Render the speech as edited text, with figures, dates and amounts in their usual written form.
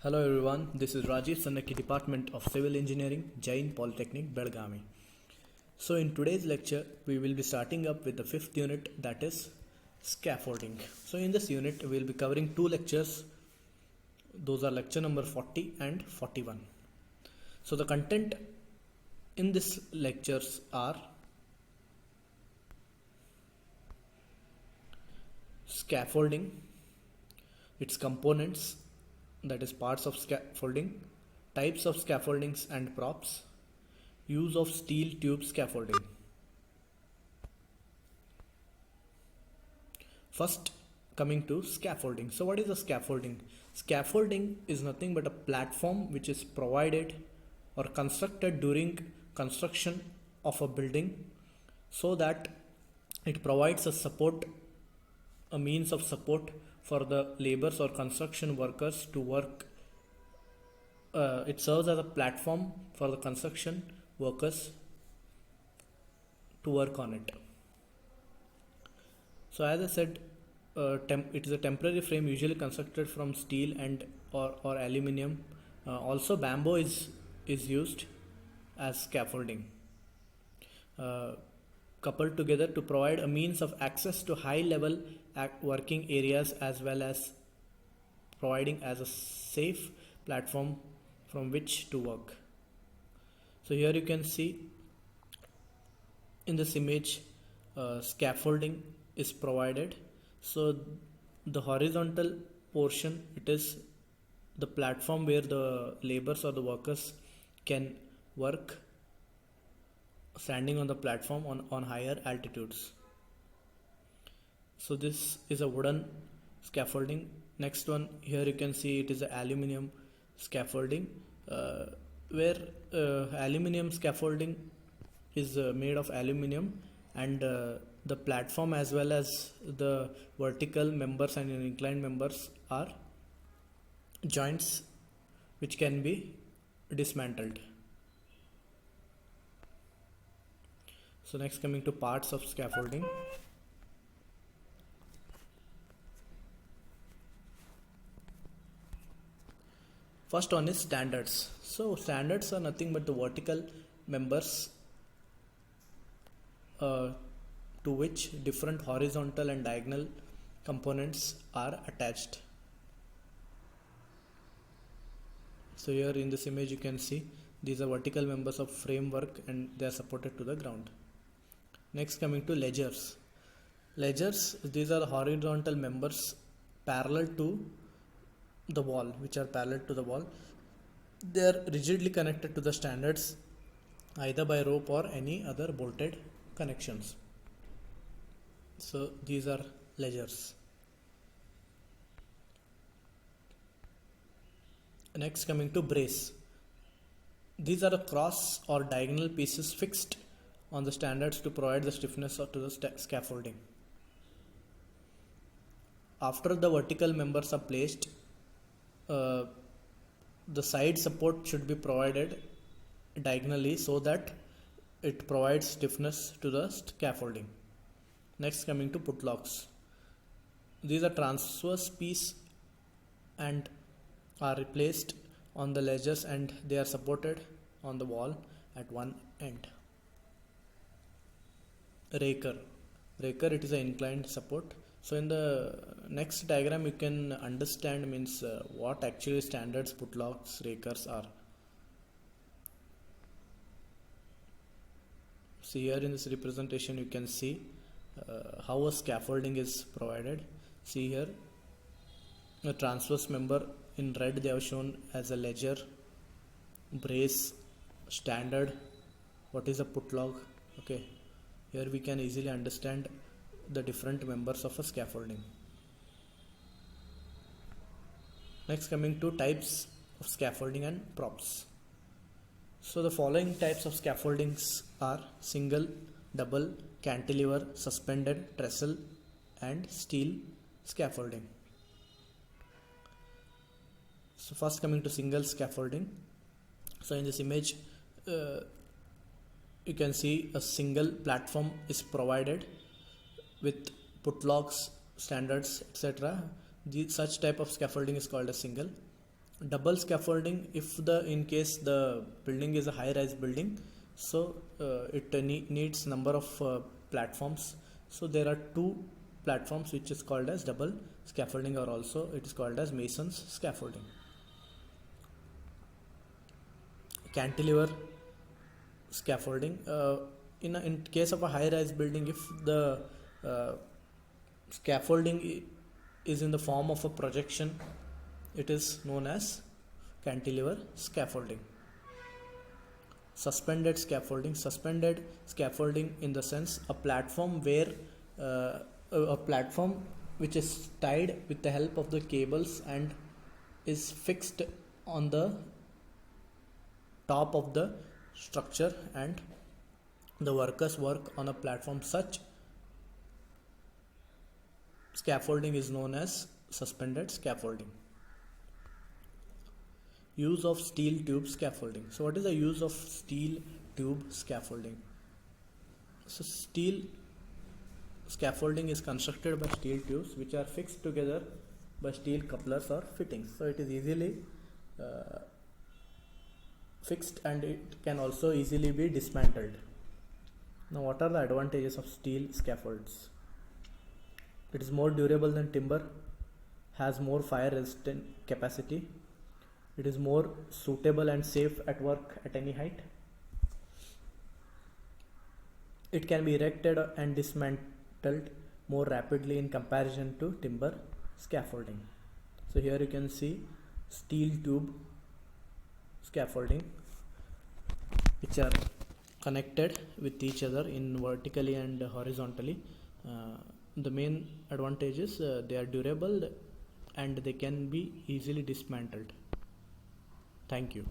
Hello everyone, this is Rajiv Sannaki, Department of Civil Engineering, Jain Polytechnic, Belgavi. So in today's lecture, we will be starting up with the fifth unit, that is scaffolding. So in this unit, we will be covering two lectures. Those are lecture number 40 and 41. So the content in this lectures are scaffolding, its components, that is parts of scaffolding, types of scaffoldings and props, use of steel tube scaffolding. First, coming to scaffolding. So what is a scaffolding? Scaffolding is nothing but a platform which is provided or constructed during construction of a building so that it provides a support, a means of support for the laborers or construction workers to work. It serves as a platform for the construction workers to work on it. So as I said, it is a temporary frame usually constructed from steel and or aluminium. Also bamboo is used as scaffolding. Coupled together to provide a means of access to high level working areas as well as providing as a safe platform from which to work. So here you can see in this image scaffolding is provided. So the horizontal portion, it is the platform where the laborers or the workers can work standing on the platform on higher altitudes. So this is a wooden scaffolding. Next one, here you can see it is a aluminium scaffolding, where aluminium scaffolding is made of aluminium, and the platform as well as the vertical members and inclined members are joints which can be dismantled. So next, coming to parts of scaffolding. First one is standards. So standards are nothing but the vertical members to which different horizontal and diagonal components are attached. So here in this image you can see these are vertical members of framework and they are supported to the ground. Next, coming to ledgers. Ledgers, these are horizontal members parallel to the wall, which are parallel to the wall. They are rigidly connected to the standards either by rope or any other bolted connections. So these are ledgers. Next, coming to brace. These are the cross or diagonal pieces fixed on the standards to provide the stiffness to the scaffolding. After the vertical members are placed, the side support should be provided diagonally so that it provides stiffness to the scaffolding. Next, coming to putlocks. These are transverse piece and are replaced on the ledges and they are supported on the wall at one end. Raker, it is an inclined support. So in the next diagram you can understand what actually standards, putlocks, rakers are. See here in this representation you can see how a scaffolding is provided. See here a transverse member in red they have shown as a ledger, brace, standard, what is a putlock. Okay, here we can easily understand the different members of a scaffolding. Next, coming to types of scaffolding and props. So the following types of scaffoldings are single, double, cantilever, suspended, trestle and steel scaffolding. So first, coming to single scaffolding. So in this image you can see a single platform is provided with putlocks, standards, etc. Such type of scaffolding is called a single. Double scaffolding, if in case the building is a high rise building, so it needs number of platforms. So there are two platforms which is called as double scaffolding, or also it is called as mason's scaffolding. Cantilever scaffolding, in case of a high rise building, if the scaffolding is in the form of a projection, it is known as cantilever scaffolding. Suspended scaffolding, in the sense a platform where a platform which is tied with the help of the cables and is fixed on the top of the structure, and the workers work on a platform. Such scaffolding is known as suspended scaffolding. Use of steel tube scaffolding. So what is the use of steel tube scaffolding? So steel scaffolding is constructed by steel tubes which are fixed together by steel couplers or fittings. So it is easily fixed, and it can also easily be dismantled. Now what are the advantages of steel scaffolds? It is more durable than timber, has more fire resistant capacity, it is more suitable and safe at work at any height, it can be erected and dismantled more rapidly in comparison to timber scaffolding. So here you can see steel tube scaffolding which are connected with each other in vertically and horizontally. The main advantage is they are durable and they can be easily dismantled. Thank you.